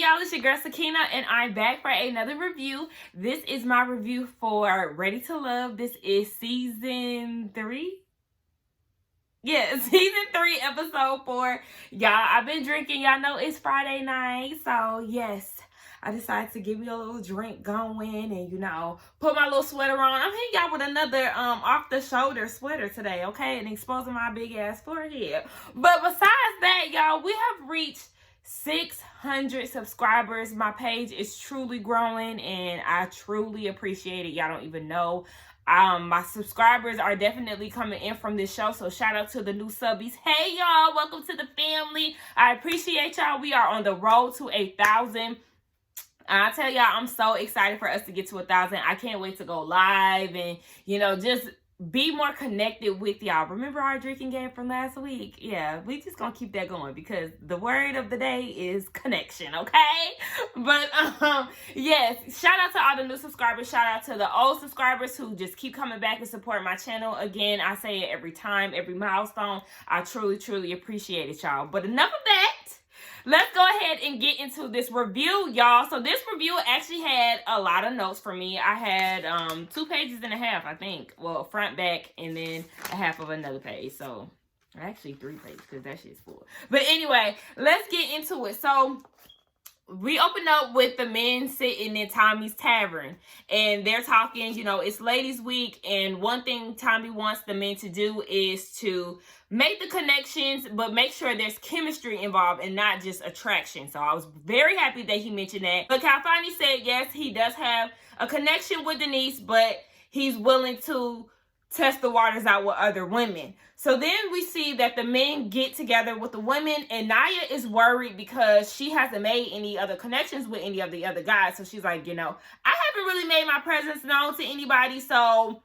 y'all, it's your girl Sakina, and I'm back for another review. This is my review for Ready to Love. This is season 3. Yeah, season 3, episode 4. Y'all, I've been drinking. Y'all know it's Friday night, so yes, I decided to give me a little drink going and, you know, put my little sweater on. I'm hitting y'all with another off-the-shoulder sweater today, okay? And exposing my big-ass forehead. But besides that, y'all, we have reached 600 subscribers. My page is truly growing, and I truly appreciate it. Y'all don't even know. My subscribers are definitely coming in from this show, so shout out to the new subbies. Hey, y'all, welcome to the family. I appreciate y'all. We are on the road to 1,000. I tell y'all, I'm so excited for us to get to 1,000. I can't wait to go live and, you know, just be more connected with y'all. Remember our drinking game from last week? Yeah, we just gonna keep that going because the word of the day is connection, okay? But yes, shout out to all the new subscribers. Shout out to the old subscribers who just keep coming back and support my channel. Again, I say it every time, every milestone. I truly appreciate it, y'all. But enough of that. Let's go ahead and get into this review, y'all. So this review actually had a lot of notes for me. I had 2.5 pages, I think. Well, front, back, and then a half of another page. So actually 3 pages because that shit's full. But anyway, let's get into it. So we open up with the men sitting in Tommy's Tavern, and they're talking, you know, it's ladies week, and one thing Tommy wants the men to do is to make the connections, but make sure there's chemistry involved and not just attraction. So I was very happy that he mentioned that. But Campfire said, yes, he does have a connection with Denise, but he's willing to test the waters out with other women. So then we see that the men get together with the women, and Naya is worried because she hasn't made any other connections with any of the other guys. So she's like, you know, I haven't really made my presence known to anybody, so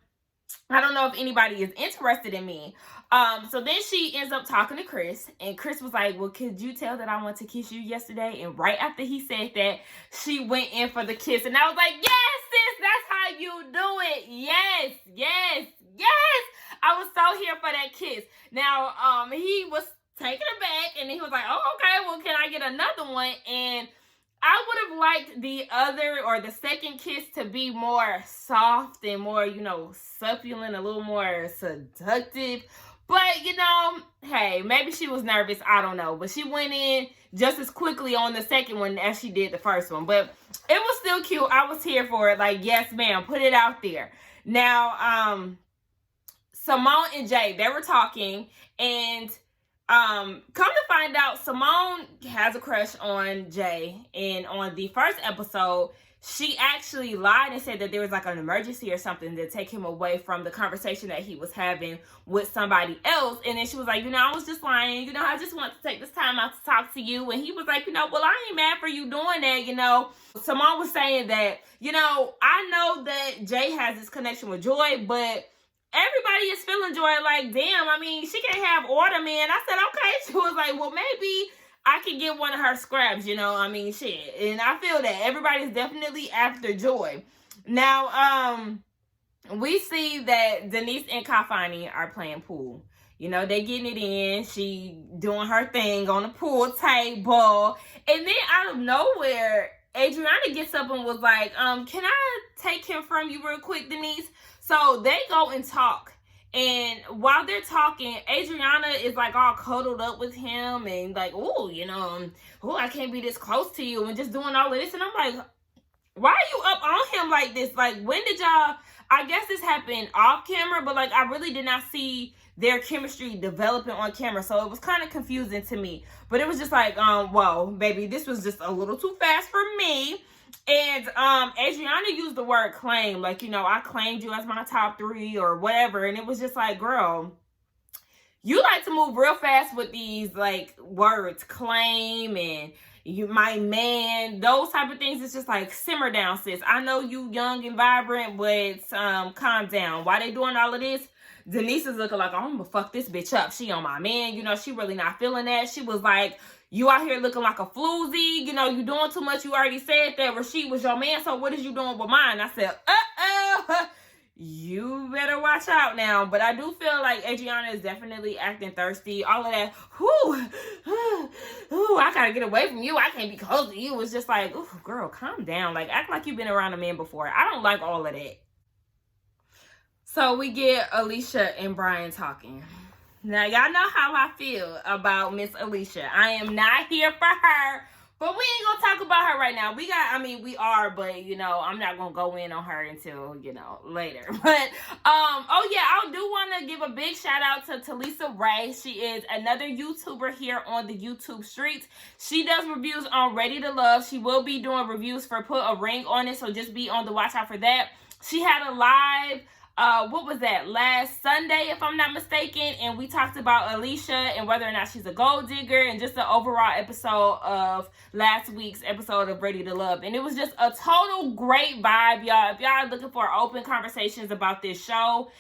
I don't know if anybody is interested in me. So then she ends up talking to Chris, and Chris was like, well, could you tell that I want to kiss you yesterday? And right after he said that, she went in for the kiss, and I was like, yes, sis, that's how you do it. Yes. I was so here for that kiss. Now, he was taken aback, and he was like, oh, okay, well, can I get another one? And I would have liked the other or the second kiss to be more soft and more, you know, succulent, a little more seductive. But, you know, hey, maybe she was nervous. I don't know. But she went in just as quickly on the second one as she did the first one. But it was still cute. I was here for it. Like, yes, ma'am, put it out there. Now, Simone and Jay, they were talking, and come to find out, Simone has a crush on Jay, and on the first episode, she actually lied and said that there was like an emergency or something to take him away from the conversation that he was having with somebody else. And then she was like, you know, I was just lying. You know, I just want to take this time out to talk to you. And he was like, you know, well, I ain't mad for you doing that, you know. Simone was saying that, you know, I know that Jay has this connection with Joy, but everybody is feeling Joy like, damn, I mean, she can't have order, man. I said, okay. She was like, well, maybe I can get one of her scraps, you know, I mean, shit. And I feel that everybody's definitely after Joy. Now, we see that Denise and Campfire are playing pool. You know, they getting it in. She doing her thing on the pool table. And then out of nowhere, Adriana gets up and was like, can I take him from you real quick, Denise? So they go and talk. And while they're talking, Adriana is like all cuddled up with him and like, oh, you know, oh, I can't be this close to you, and just doing all of this. And I'm like, why are you up on him like this? Like, when did y'all, I guess this happened off camera, but like, I really did not see their chemistry developing on camera. So it was kind of confusing to me. But it was just like, whoa, baby, this was just a little too fast for me. And Adriana used the word claim, like, you know, I claimed you as my top 3 or whatever. And it was just like, girl, you like to move real fast with these like words, claim and you my man, those type of things. It's just like, simmer down, sis. I know you young and vibrant, but calm down. Why they doing all of this? Denise is looking like, oh, I'm gonna fuck this bitch up. She on my man, you know, she really not feeling that. She was like, you out here looking like a floozy, you know, you doing too much. You already said that Rasheed was your man, so what is you doing with mine? I said, you better watch out now. But I do feel like Adriana is definitely acting thirsty. All of that, I gotta get away from you. I can't be close to you. It's just like, ooh, girl, calm down. Like, act like you've been around a man before. I don't like all of that. So we get Alicia and Brian talking. Now, y'all know how I feel about Miss Alicia. I am not here for her. But we ain't gonna talk about her right now. We are, but, you know, I'm not gonna go in on her until, you know, later. But, oh yeah, I do want to give a big shout out to Talisa Ray. She is another YouTuber here on the YouTube streets. She does reviews on Ready to Love. She will be doing reviews for Put a Ring on It, so just be on the watch out for that. She had a live what was that, last Sunday, if I'm not mistaken, and we talked about Alicia and whether or not she's a gold digger, and just the overall episode of last week's episode of Ready to Love. And it was just a total great vibe, y'all. If y'all are looking for open conversations about this show,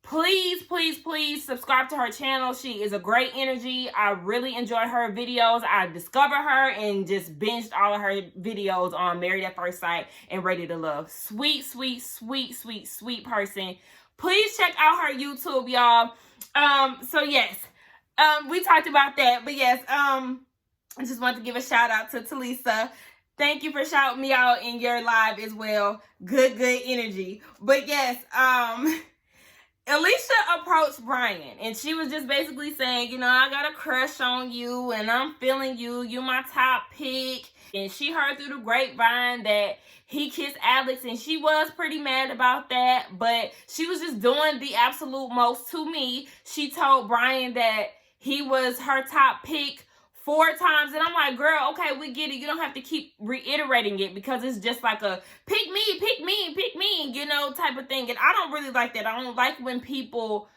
please, please, please subscribe to her channel. She is a great energy. I really enjoy her videos. I discovered her and just binged all of her videos on Married at First Sight and Ready to Love. Sweet, sweet, sweet, sweet, sweet person. Please check out her YouTube, y'all. So yes, we talked about that. But yes, I just want to give a shout out to Talisa. Thank you for shouting me out in your live as well. Good energy. But yes, Alicia approached Brian, and she was just basically saying, you know, I got a crush on you, and I'm feeling you. You my top pick. And she heard through the grapevine that he kissed Alex, and she was pretty mad about that. But she was just doing the absolute most to me. She told Brian that he was her top pick 4 times, and I'm like, girl, okay, we get it. You don't have to keep reiterating it, because it's just like a pick me, you know, type of thing. And I don't really like that. I don't like when people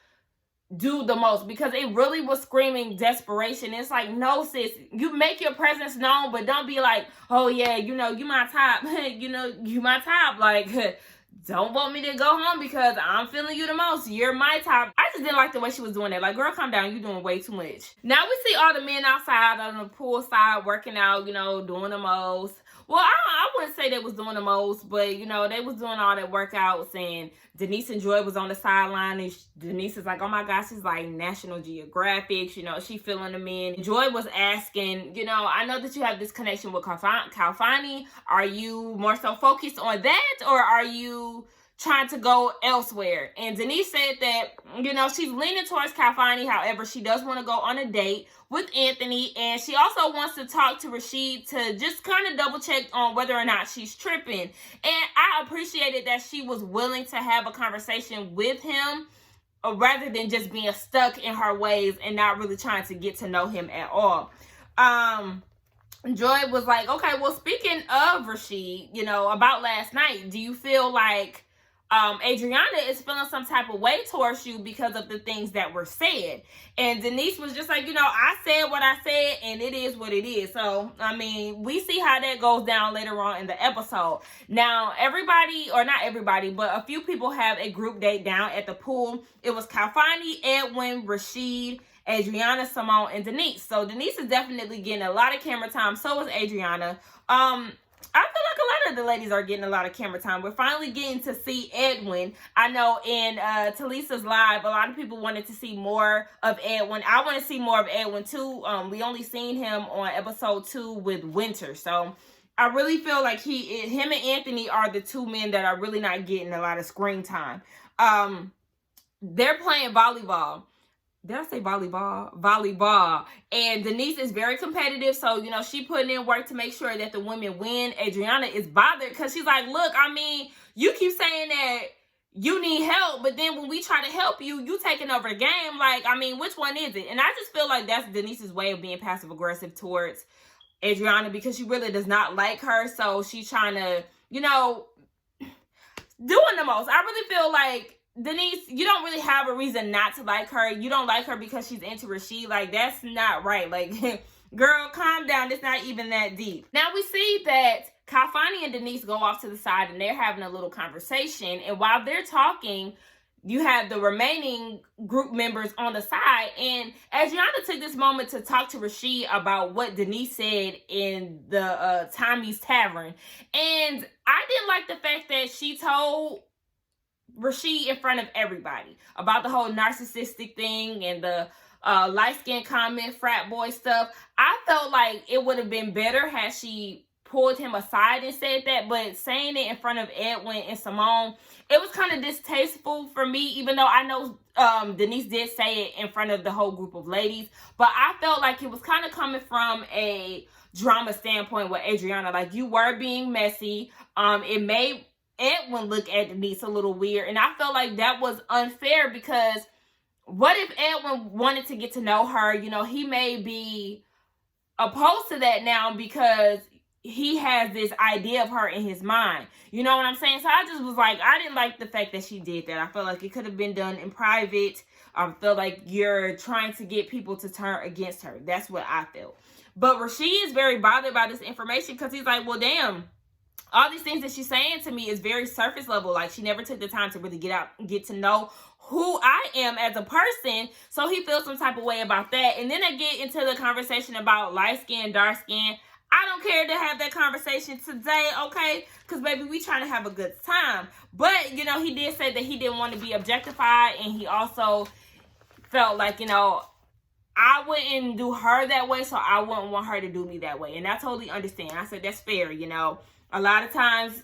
do the most, because it really was screaming desperation. It's like, no, sis, you make your presence known, but don't be like, oh yeah, you know, you my top, you know, you my top, like, don't want me to go home because I'm feeling you the most. You're my top. I just didn't like the way she was doing that. Like, girl, calm down. You're doing way too much. Now we see all the men outside on the poolside working out, you know, doing the most. Well, I wouldn't say they was doing the most, but, you know, they was doing all that workouts, and Denise and Joy was on the sideline, and Denise is like, oh my gosh, she's like National Geographic, you know, she feeling them in. Joy was asking, you know, I know that you have this connection with Calfani. Are you more so focused on that, or are you trying to go elsewhere? And Denise said that, you know, she's leaning towards Calfani. However, she does want to go on a date with Anthony, and she also wants to talk to Rashid to just kind of double check on whether or not she's tripping. And I appreciated that she was willing to have a conversation with him, rather than just being stuck in her ways and not really trying to get to know him at all. Joy was like, okay, well, speaking of Rashid, you know, about last night, do you feel like Adriana is feeling some type of way towards you because of the things that were said? And Denise was just like, you know, I said what I said, and it is what it is. So, I mean, we see how that goes down later on in the episode. Now, everybody, or not everybody, but a few people have a group date down at the pool. It was Calfani, Edwin, Rashid, Adriana, Simone, and Denise. So Denise is definitely getting a lot of camera time. So is Adriana. I feel like a lot of the ladies are getting a lot of camera time. We're finally getting to see Edwin. I know in Talisa's live, a lot of people wanted to see more of Edwin. I want to see more of Edwin too. We only seen him on episode 2 with Winter. So I really feel like him and Anthony are the 2 men that are really not getting a lot of screen time. They're playing volleyball. Did I say volleyball? Volleyball. And Denise is very competitive. So, you know, she putting in work to make sure that the women win. Adriana is bothered because she's like, look, I mean, you keep saying that you need help, but then when we try to help you, you taking over the game. Like, I mean, which one is it? And I just feel like that's Denise's way of being passive aggressive towards Adriana, because she really does not like her. So she's trying to, you know, doing the most. I really feel like, Denise, you don't really have a reason not to like her. You don't like her because she's into Rashid. Like, that's not right. Like, girl, calm down. It's not even that deep. Now we see that Calfani and Denise go off to the side, and they're having a little conversation. And while they're talking, you have the remaining group members on the side. And Adriana took this moment to talk to Rashid about what Denise said in the Tommy's Tavern. And I didn't like the fact that she told Rasheed in front of everybody about the whole narcissistic thing and the light skin comment, frat boy stuff. I felt like it would have been better had she pulled him aside and said that, but saying it in front of Edwin and Simone, it was kind of distasteful for me, even though I know Denise did say it in front of the whole group of ladies, but I felt like it was kind of coming from a drama standpoint with Adriana. Like, you were being messy. It made Edwin look at Denise a little weird, and I felt like that was unfair, because what if Edwin wanted to get to know her? You know, he may be opposed to that now because he has this idea of her in his mind. You know what I'm saying? So I just was like, I didn't like the fact that she did that. I felt like it could have been done in private. I felt like you're trying to get people to turn against her. That's what I felt. But Rasheed is very bothered by this information, because he's like, well, damn, all these things that she's saying to me is very surface level. Like, she never took the time to really get to know who I am as a person. So he feels some type of way about that. And then they get into the conversation about light skin, dark skin. I don't care to have that conversation today, okay? Because, baby, we trying to have a good time. But, you know, he did say that he didn't want to be objectified. And he also felt like, you know, I wouldn't do her that way, so I wouldn't want her to do me that way. And I totally understand. I said, that's fair, you know. A lot of times,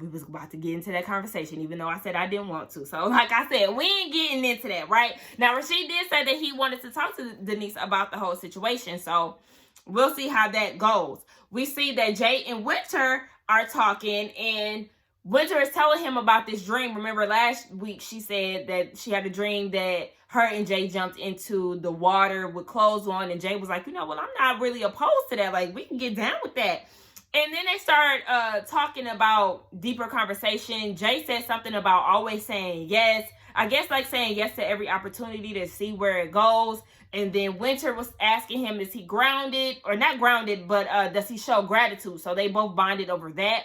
we was about to get into that conversation, even though I said I didn't want to. So, like I said, we ain't getting into that, right? Now, Rasheed did say that he wanted to talk to Denise about the whole situation. So, we'll see how that goes. We see that Jay and Winter are talking, and Winter is telling him about this dream. Remember last week she said that she had a dream that her and Jay jumped into the water with clothes on, and Jay was like, you know, well, I'm not really opposed to that. Like, we can get down with that. And then they start talking about deeper conversation. Jay said something about always saying yes. I guess like saying yes to every opportunity to see where it goes. And then Winter was asking him, is he grounded? Or not grounded, but does he show gratitude? So they both bonded over that.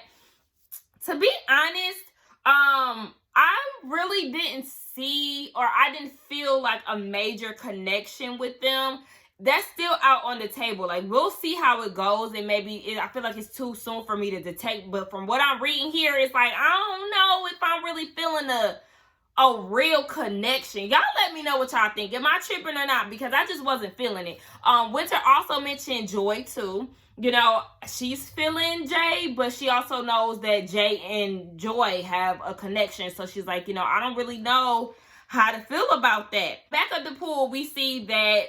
To be honest, I really didn't see, or I didn't feel like a major connection with them. That's still out on the table. Like, we'll see how it goes, and maybe I feel like it's too soon for me to detect. But from what I'm reading here, it's like, I don't know if I'm really feeling a real connection. Y'all let me know what y'all think. Am I tripping or not? Because I just wasn't feeling it. Winter also mentioned Joy too. You know, she's feeling Jay, but she also knows that Jay and Joy have a connection. So she's like, you know, I don't really know how to feel about that. Back at the pool, we see that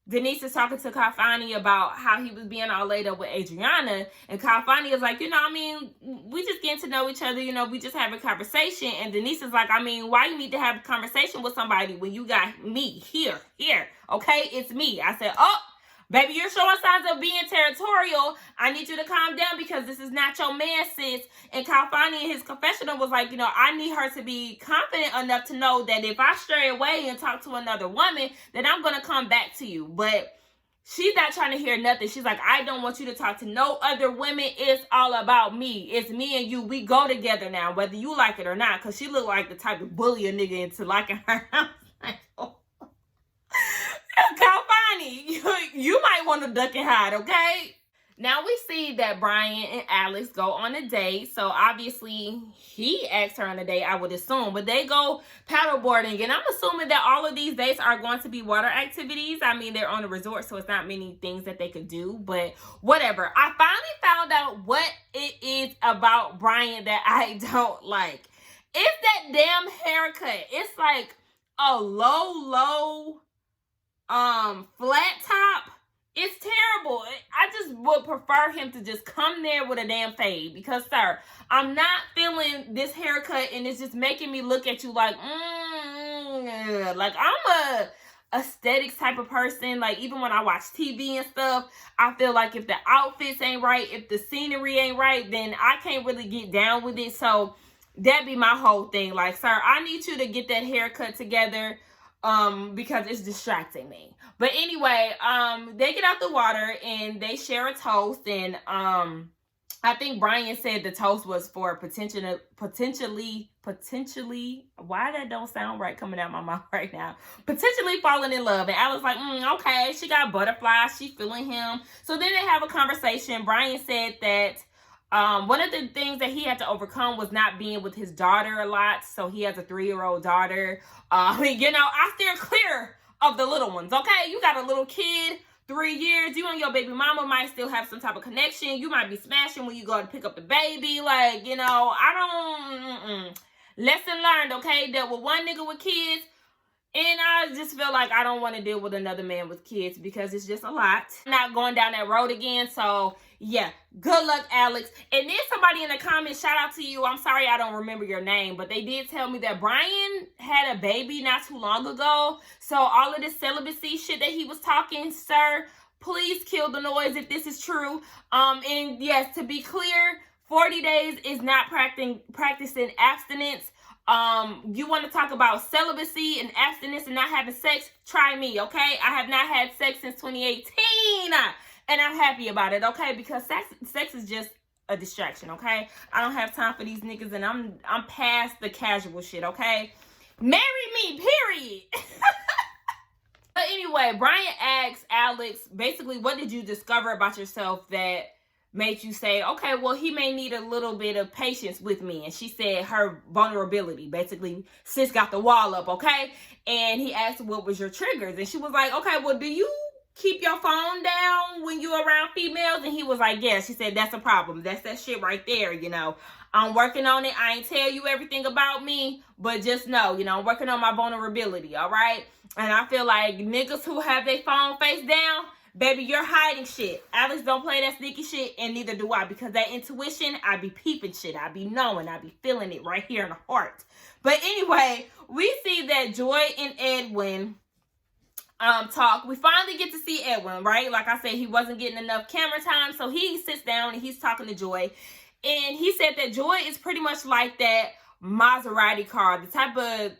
Denise is talking to Confrontation about how he was being all laid up with Adriana. And Confrontation is like, you know, I mean, we just getting to know each other. You know, we just having a conversation. And Denise is like, I mean, why you need to have a conversation with somebody when you got me here? Okay, it's me. I said, oh, baby, you're showing signs of being territorial. I need you to calm down, because this is not your man, sis. And Confrontation in his confessional was like, you know, I need her to be confident enough to know that if I stray away and talk to another woman, then I'm going to come back to you. But she's not trying to hear nothing. She's like, I don't want you to talk to no other women. It's all about me. It's me and you. We go together now, whether you like it or not. Because she looked like the type of bully a nigga into liking her. Confrontation, you might want to duck and hide, okay? Now we see that Brian and Alex go on a date. So obviously he asked her on a date, I would assume. But they go paddleboarding. And I'm assuming that all of these dates are going to be water activities. I mean, they're on a resort, so it's not many things that they could do. But whatever. I finally found out what it is about Brian that I don't like. It's that damn haircut. It's like a low flat top. It's terrible. I just would prefer him to just come there with a damn fade, because, sir, I'm not feeling this haircut, and it's just making me look at you like, like I'm a aesthetics type of person. Like, even when I watch TV and stuff, I feel like if the outfits ain't right, if the scenery ain't right, then I can't really get down with it. So that'd be my whole thing. Like, sir, I need you to get that haircut together, because it's distracting me. But anyway, they get out the water and they share a toast, and I think Brian said the toast was for potentially, why that don't sound right coming out my mouth right now, potentially falling in love. And Alice like, okay, she got butterflies, she feeling him. So then they have a conversation. Brian said that One of the things that he had to overcome was not being with his daughter a lot. So he has a 3-year-old daughter. You know, I steer clear of the little ones, okay? You got a little kid, 3 years. You and your baby mama might still have some type of connection. You might be smashing when you go to pick up the baby. Like, you know, Lesson learned, okay? Dealt with one nigga with kids. And I just feel like I don't want to deal with another man with kids because it's just a lot. I'm not going down that road again. So, yeah, good luck, Alex. And then somebody in the comments, shout out to you. I'm sorry I don't remember your name, but they did tell me that Brian had a baby not too long ago. So all of this celibacy shit that he was talking, sir, please kill the noise if this is true. And yes, to be clear, 40 days is not practicing abstinence. You want to talk about celibacy and abstinence and not having sex? Try me, okay? I have not had sex since 2018, and I'm happy about it, okay? Because sex is just a distraction, okay? I don't have time for these niggas, and I'm past the casual shit, okay? Marry me, period. But anyway, Brian asks Alex, basically, what did you discover about yourself that made you say, okay, well, he may need a little bit of patience with me? And she said her vulnerability. Basically, sis got the wall up, okay? And he asked, what was your triggers? And she was like, okay, well, do you keep your phone down when you're around females? And he was like, yeah. She said, that's a problem. That's that shit right there, you know. I'm working on it. I ain't tell you everything about me, but just know, you know, I'm working on my vulnerability, all right? And I feel like niggas who have their phone face down, baby, you're hiding shit. Alex don't play that sneaky shit, and neither do I, because that intuition, I be peeping shit. I be knowing. I be feeling it right here in the heart. But anyway, we see that Joy and Edwin talk. We finally get to see Edwin, right? Like I said, he wasn't getting enough camera time, so he sits down and he's talking to Joy. And he said that Joy is pretty much like that Maserati car, the type of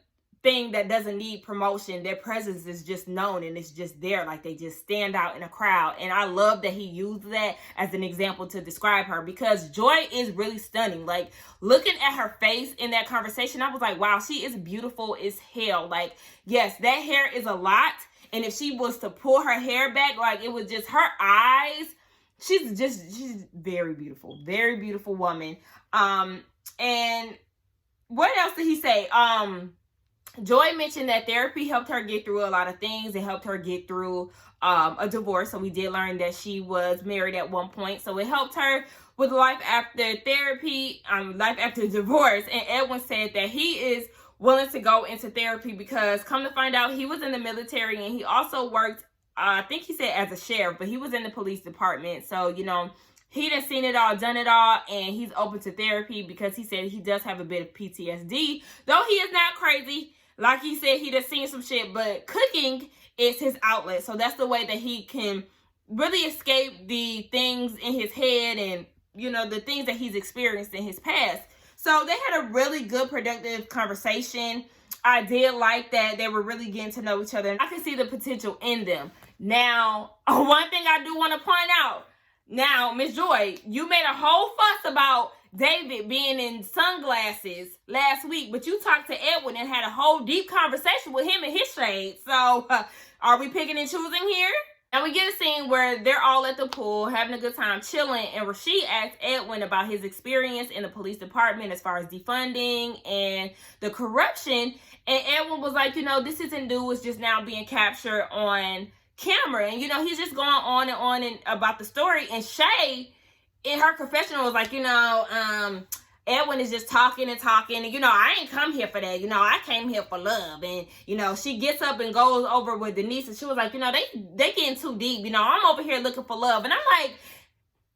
thing that doesn't need promotion. Their presence is just known and it's just there, like they just stand out in a crowd. And I love that he used that as an example to describe her, because Joy is really stunning. Like, looking at her face in that conversation, I was like, wow, she is beautiful as hell. Like, yes, that hair is a lot, and if she was to pull her hair back, like, it was just her eyes. She's very beautiful woman. And what else did he say? Joy mentioned that therapy helped her get through a lot of things. It helped her get through a divorce. So we did learn that she was married at one point. So it helped her with life after therapy, life after divorce. And Edwin said that he is willing to go into therapy because, come to find out, he was in the military and he also worked, I think he said as a sheriff, but he was in the police department. So, you know, he done seen it all, done it all, and he's open to therapy because he said he does have a bit of PTSD. Though he is not crazy. Like he said, he done seen some shit, but cooking is his outlet. So that's the way that he can really escape the things in his head and, you know, the things that he's experienced in his past. So they had a really good, productive conversation. I did like that they were really getting to know each other, and I can see the potential in them. Now, one thing I do want to point out. Now, Miss Joy, you made a whole fuss about David being in sunglasses last week, but you talked to Edwin and had a whole deep conversation with him and his shades. So, are we picking and choosing here? And we get a scene where they're all at the pool, having a good time, chilling, and Rashid asked Edwin about his experience in the police department as far as defunding and the corruption. And Edwin was like, you know, this isn't new, it's just now being captured on camera. And, you know, he's just going on and about the story. And Shay, in her confessional, was like, you know, Edwin is just talking and talking, and, you know, I ain't come here for that. You know, I came here for love. And, you know, she gets up and goes over with Denise, and she was like, you know, they getting too deep. You know, I'm over here looking for love. And I'm like,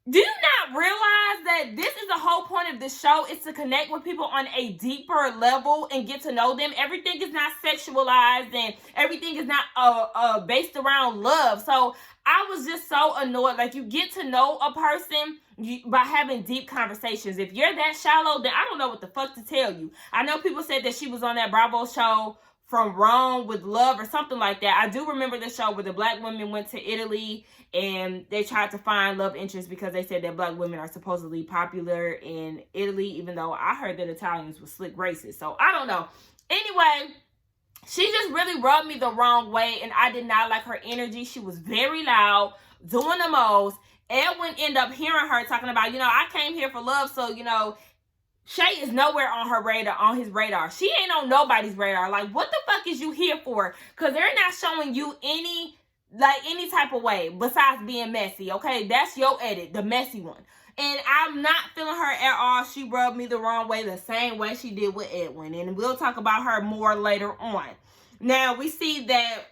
do you not realize that this is the whole point of this show, is to connect with people on a deeper level and get to know them? Everything is not sexualized, and everything is not based around love. So I was just so annoyed. Like, you get to know a person by having deep conversations. If you're that shallow, then I don't know what the fuck to tell you. I know people said that she was on that Bravo show From Rome with Love or something like that. I do remember the show where the black women went to Italy and they tried to find love interest because they said that black women are supposedly popular in Italy, even though I heard that Italians were slick racist. So I don't know. Anyway, she just really rubbed me the wrong way, and I did not like her energy. She was very loud, doing the most, Edwin ended up hearing her talking about, I came here for love, so, Shay is nowhere on his radar. She ain't on nobody's radar. Like, what the fuck is you here for? Because they're not showing you any type of way besides being messy, okay? That's your edit, the messy one. And I'm not feeling her at all. She rubbed me the wrong way, the same way she did with Edwin. And we'll talk about her more later on. Now, we see that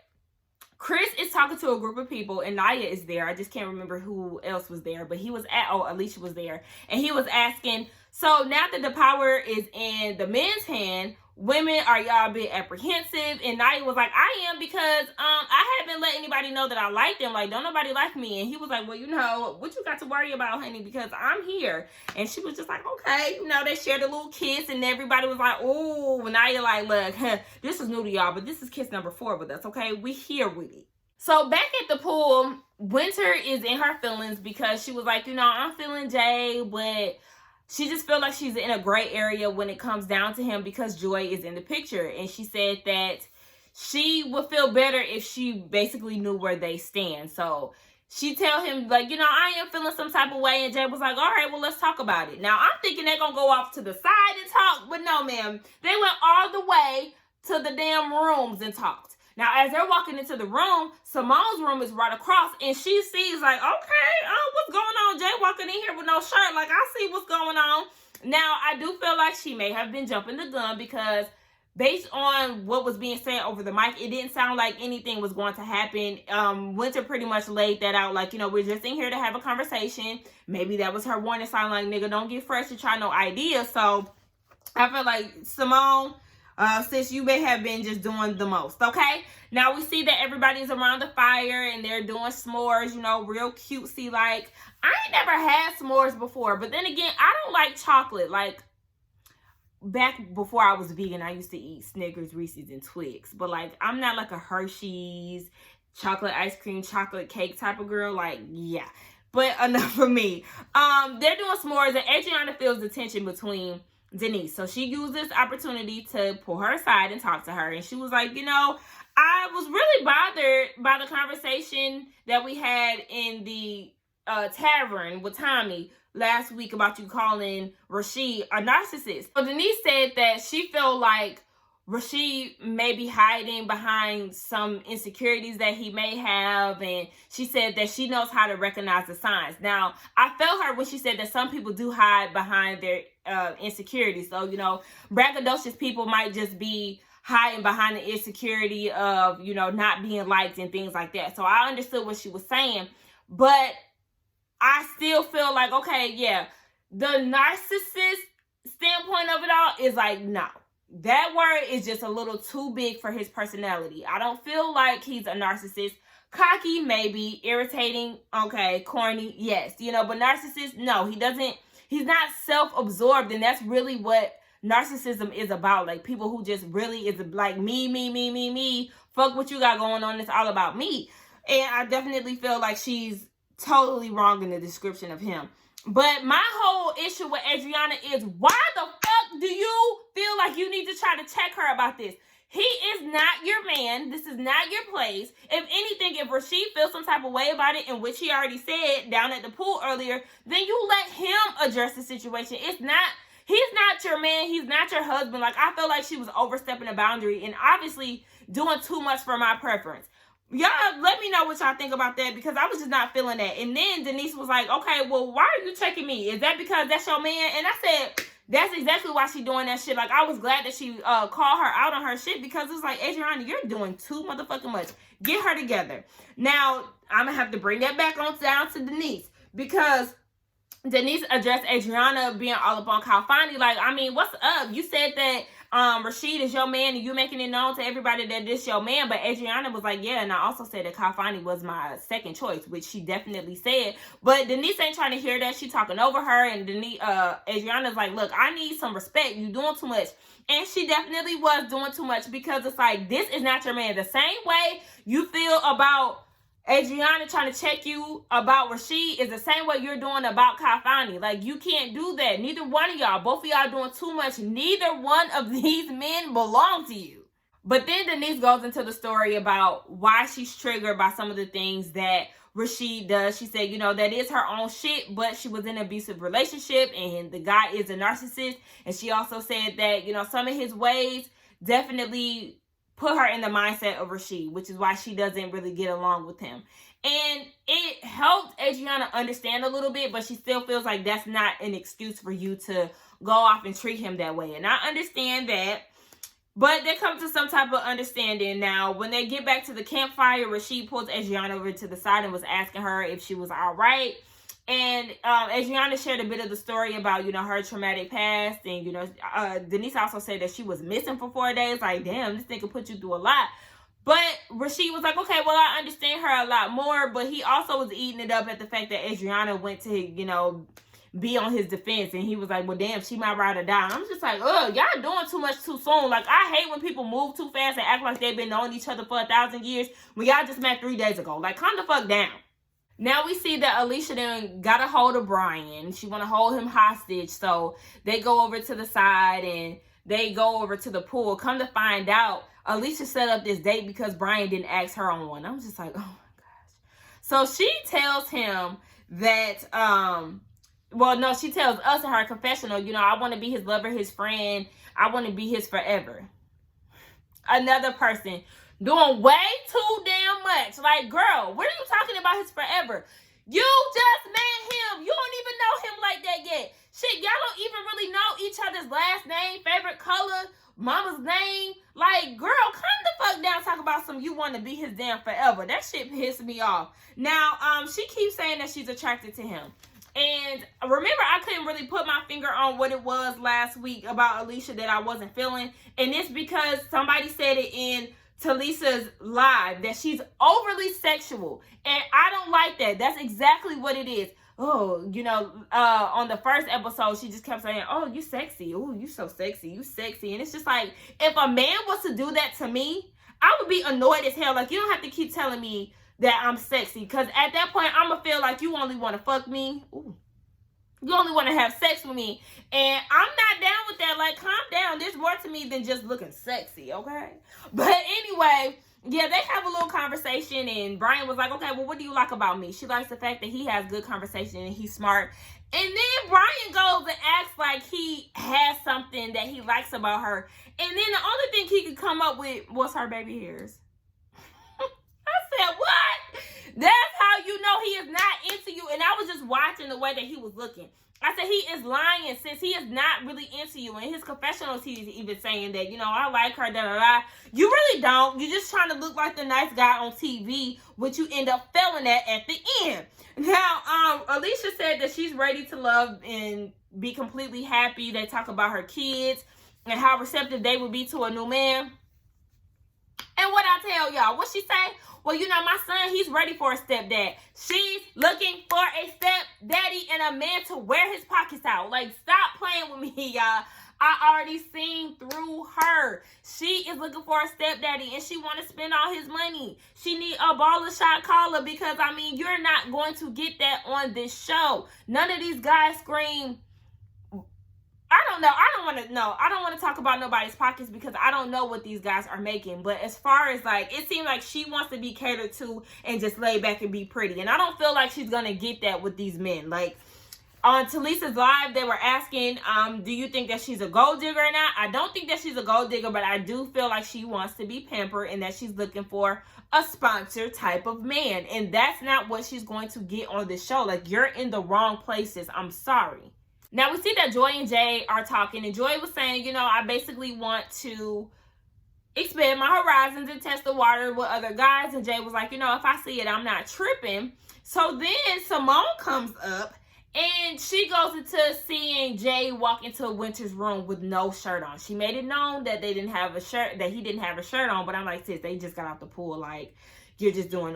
Chris is talking to a group of people, and Naya is there. I just can't remember who else was there, but Alicia was there. And he was asking, so now that the power is in the men's hand, women, are y'all a bit apprehensive? And Naya was like, I am, because I haven't let anybody know that I like them. Like, don't nobody like me. And he was like, well, what you got to worry about, honey, because I'm here. And she was just like, okay. They shared a little kiss, and everybody was like, oh. And Naya like, look, this is new to y'all, but this is kiss number 4 with us, okay? We here with it. So back at the pool, Winter is in her feelings because she was like, I'm feeling Jay, but she just feels like she's in a gray area when it comes down to him because Joy is in the picture. And she said that she would feel better if she basically knew where they stand. So she tell him, like, I am feeling some type of way. And Jay was like, all right, well, let's talk about it. Now, I'm thinking they're going to go off to the side and talk. But no, ma'am. They went all the way to the damn rooms and talked. Now, as they're walking into the room, Simone's room is right across, and she sees, like, okay, what's going on? Jay walking in here with no shirt. Like, I see what's going on. Now, I do feel like she may have been jumping the gun because based on what was being said over the mic, it didn't sound like anything was going to happen. Winter pretty much laid that out, like, we're just in here to have a conversation. Maybe that was her warning sign, like, nigga, don't get fresh and try no ideas. So, I feel like Simone, sis, you may have been just doing the most, okay? Now, we see that everybody's around the fire and they're doing s'mores, real cutesy. Like, I ain't never had s'mores before, but then again, I don't like chocolate. Like, back before I was vegan, I used to eat Snickers, Reese's, and Twix, but, like, I'm not like a Hershey's, chocolate ice cream, chocolate cake type of girl. Like, yeah, but enough for me. They're doing s'mores, and Adriana feels the tension between Denise. So she used this opportunity to pull her aside and talk to her. And she was like, I was really bothered by the conversation that we had in the tavern with Tommy last week about you calling Rashid a narcissist. So Denise said that she felt like Rashid may be hiding behind some insecurities that he may have, and she said that she knows how to recognize the signs. Now, I felt her when she said that some people do hide behind their insecurities. So, braggadocious people might just be hiding behind the insecurity of, not being liked and things like that. So I understood what she was saying, but I still feel like, okay, yeah, the narcissist standpoint of it all is like, no. That word is just a little too big for his personality. I don't feel like he's a narcissist. Cocky, maybe. Irritating, okay. Corny, yes. But narcissist, no. He's not self-absorbed, and that's really what narcissism is about. Like, people who just really is like, me. Fuck what you got going on. It's all about me. And I definitely feel like she's totally wrong in the description of him. But my whole issue with Adriana is, why the fuck do you feel like you need to try to check her about this? He is not your man. This is not your place. If anything, if Rashid feels some type of way about it, in which he already said down at the pool earlier, then you let him address the situation. He's not your man. He's not your husband. Like, I feel like she was overstepping a boundary and obviously doing too much for my preference. Y'all, let me know what y'all think about that, because I was just not feeling that. And then Denise was like, okay, well, why are you checking me? Is that because that's your man? And I said, that's exactly why she doing that shit. Like, I was glad that she called her out on her shit, because it's like, Adriana, you're doing too motherfucking much. Get her together. Now, I'm going to have to bring that back on down to Denise, because Denise addressed Adriana being all up on Calfani. Like, I mean, what's up? You said that Rashid is your man and you making it known to everybody that this your man. But Adriana was like, yeah, and I also said that Calfani was my second choice, which she definitely said. But Denise ain't trying to hear that. She talking over her, and Adriana's like, look, I need some respect. You doing too much. And she definitely was doing too much, because it's like, this is not your man. The same way you feel about Adriana trying to check you about Rashid is the same way you're doing about Calfani. Like, you can't do that. Neither one of y'all. Both of y'all doing too much. Neither one of these men belong to you. But then Denise goes into the story about why she's triggered by some of the things that Rashid does. She said, that is her own shit, but she was in an abusive relationship and the guy is a narcissist. And she also said that, some of his ways definitely put her in the mindset of Rashid, which is why she doesn't really get along with him. And it helped Adriana understand a little bit, but she still feels like that's not an excuse for you to go off and treat him that way. And I understand that. But they come to some type of understanding. Now, when they get back to the campfire, Rashid pulls Adriana over to the side and was asking her if she was all right. And Adriana shared a bit of the story about, her traumatic past. And, Denise also said that she was missing for 4 days. Like, damn, this thing could put you through a lot. But Rashid was like, okay, well, I understand her a lot more. But he also was eating it up at the fact that Adriana went to, be on his defense, and he was like, well, damn, she might ride or die. I'm just like, ugh, y'all doing too much too soon. Like, I hate when people move too fast and act like they've been knowing each other for 1,000 years when y'all just met 3 days ago. Like, calm the fuck down. Now we see that Alicia then got a hold of Brian. She want to hold him hostage, so they go over to the side and they go over to the pool. Come to find out, Alicia set up this date because Brian didn't ask her on one. I'm just like, oh my gosh. So she tells him that, well, no, she tells us in her confessional, I want to be his lover, his friend. I want to be his forever. Another person doing way too damn much. Like, girl, what are you talking about his forever? You just met him. You don't even know him like that yet. Shit, y'all don't even really know each other's last name, favorite color, mama's name. Like, girl, calm the fuck down. Talk about some you want to be his damn forever. That shit pissed me off. Now, she keeps saying that she's attracted to him. And remember, I couldn't really put my finger on what it was last week about Alicia that I wasn't feeling. And it's because somebody said it in Talisa's live that she's overly sexual. And I don't like that. That's exactly what it is. Oh, on the first episode, she just kept saying, oh, you sexy. Oh, you so sexy. You sexy. And it's just like, if a man was to do that to me, I would be annoyed as hell. Like, you don't have to keep telling me that I'm sexy, because at that point I'm gonna feel like you only want to fuck me. Ooh. You only want to have sex with me, and I'm not down with that. Like, calm down. There's more to me than just looking sexy, okay? But anyway, yeah, they have a little conversation, and Brian was like, okay, well, what do you like about me? She likes the fact that he has good conversation and he's smart. And then Brian goes and acts like he has something that he likes about her, and then the only thing he could come up with was her baby hairs. I said, what? That's how you know he is not into you. And I was just watching the way that he was looking. I said, he is lying since he is not really into you. In his confessionals, he's even saying that, I like her, da-da-da. You really don't. You're just trying to look like the nice guy on TV, which you end up failing at the end. Now, Alicia said that she's ready to love and be completely happy. They talk about her kids and how receptive they would be to a new man. And what I tell y'all, what she say? Well, my son, he's ready for a stepdad. She's looking for a stepdaddy and a man to wear his pockets out. Like, stop playing with me, y'all. I already seen through her. She is looking for a stepdaddy and she want to spend all his money. She need a baller shot caller because, you're not going to get that on this show. None of these guys scream, I don't know. I don't want to talk about nobody's pockets because I don't know what these guys are making. But as far as it seems like she wants to be catered to and just lay back and be pretty. And I don't feel like she's going to get that with these men. Like, on Talisa's live, they were asking, do you think that she's a gold digger or not? I don't think that she's a gold digger, but I do feel like she wants to be pampered and that she's looking for a sponsor type of man. And that's not what she's going to get on this show. Like, you're in the wrong places. I'm sorry. Now, we see that Joy and Jay are talking, and Joy was saying, I basically want to expand my horizons and test the water with other guys. And Jay was like, if I see it, I'm not tripping. So then Simone comes up, and she goes into seeing Jay walk into Winter's room with no shirt on. She made it known that they didn't have a shirt, that he didn't have a shirt on. But I'm like, sis, they just got out the pool. Like, you're just doing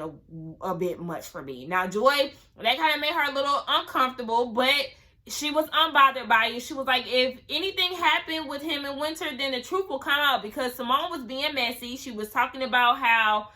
a bit much for me. Now, Joy, that kind of made her a little uncomfortable, but she was unbothered by it. She was like, if anything happened with him in Winter, then the truth will come out, because Simone was being messy. She was talking about how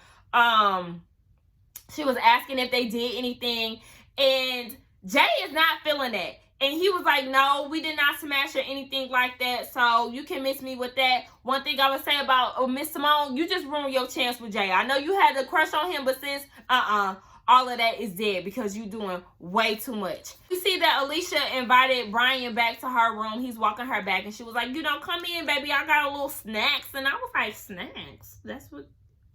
she was asking if they did anything, and Jay is not feeling that. And he was like, no, we did not smash or anything like that, so you can miss me with that. One thing I would say about Miss Simone, you just ruined your chance with Jay. I know you had a crush on him, but sis, all of that is dead because you doing way too much. You see that Alicia invited Brian back to her room. He's walking her back, and she was like, you know, come in, baby. I got a little snacks. And I was like, snacks? That's what...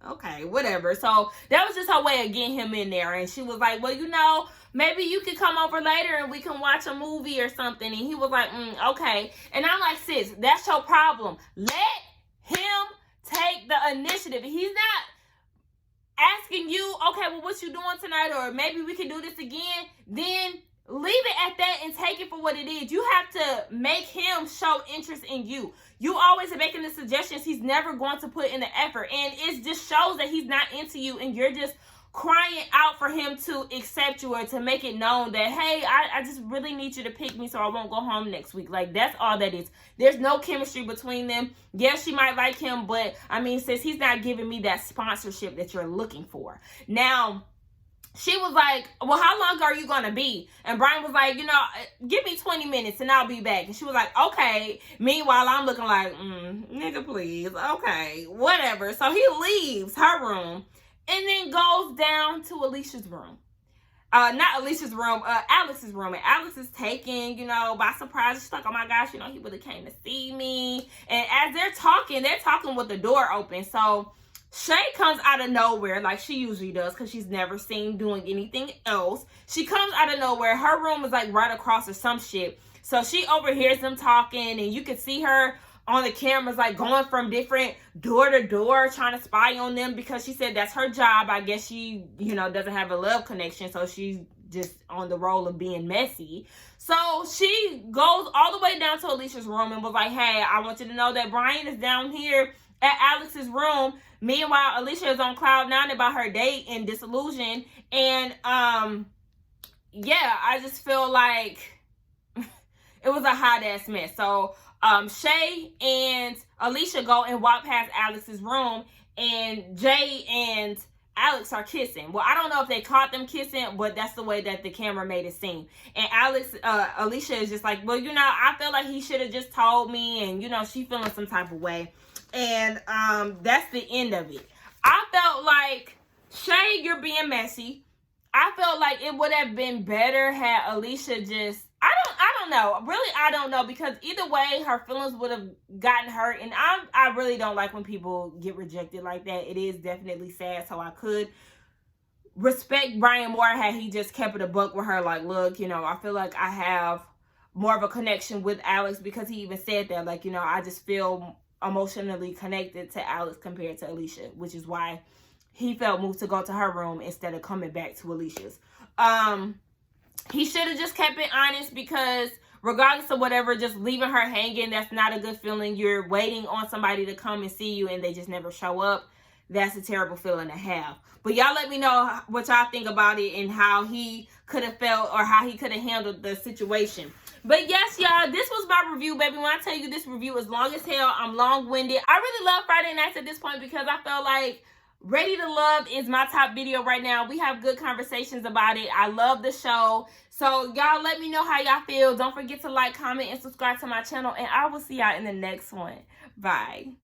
Okay, whatever. So that was just her way of getting him in there. And she was like, well, you know, maybe you could come over later and we can watch a movie or something. And he was like, okay. And I'm like, sis, that's your problem. Let him take the initiative. He's not asking you, okay, well, what you doing tonight? Or maybe we can do this again. Then leave it at that and take it for what it is. You have to make him show interest in you. You always are making the suggestions. He's never going to put in the effort. And it just shows that he's not into you, and you're just crying out for him to accept you or to make it known that, hey, I just really need you to pick me so I won't go home next week. Like, that's all that is. There's no chemistry between them. Yes, she might like him, but, I mean, sis, he's not giving me that sponsorship that you're looking for. Now, she was like, well, how long are you going to be? And Brian was like, you know, give me 20 minutes and I'll be back. And she was like, okay. Meanwhile, I'm looking like, nigga, please. Okay, whatever. So he leaves her room and then goes down to Alicia's room. Not Alicia's room, Alex's room. And Alex is taken, you know, by surprise. She's like, oh my gosh, you know, he would have came to see me. And as they're talking with the door open. So Shay comes out of nowhere, like she usually does, because she's never seen doing anything else. She comes out of nowhere. Her room is like right across or some shit. So she overhears them talking, and you can see her on the cameras, like going from different door to door, trying to spy on them, because she said that's her job. I guess she, you know, doesn't have a love connection, so she's just on the role of being messy. So she goes all the way down to Alicia's room and was like, hey, I want you to know that Brian is down here at Alex's room. Meanwhile, Alicia is on cloud nine about her date and disillusion. And yeah, I just feel like it was a hot ass mess. So Shay and Alicia go and walk past Alex's room, and Jay and Alex are kissing. Well, I don't know if they caught them kissing, but that's the way that the camera made it seem. And Alicia is just like, well, you know, I feel like he should have just told me, and you know, she feeling some type of way. And that's the end of it. I felt like, Shay, you're being messy. I felt like it would have been better had Alicia just, I don't know. Really, I don't know, because either way, her feelings would have gotten hurt. And I really don't like when people get rejected like that. It is definitely sad. So I could respect Brian more had he just kept it a buck with her. Like, look, you know, I feel like I have more of a connection with Alex, because he even said that, like, you know, I just feel emotionally connected to Alex compared to Alicia, which is why he felt moved to go to her room instead of coming back to Alicia's. He should have just kept it honest, because regardless of whatever, just leaving her hanging, that's not a good feeling. You're waiting on somebody to come and see you and they just never show up. That's a terrible feeling to have. But y'all let me know what y'all think about it and how he could have felt or how he could have handled the situation. But yes, y'all, this was my review, baby. When I tell you this review is long as hell, I'm long-winded. I really love Friday nights at this point, because I felt like Ready to Love is my top video right now. We have good conversations about it. I love the show. So y'all let me know how y'all feel. Don't forget to like, comment, and subscribe to my channel. And I will see y'all in the next one. Bye.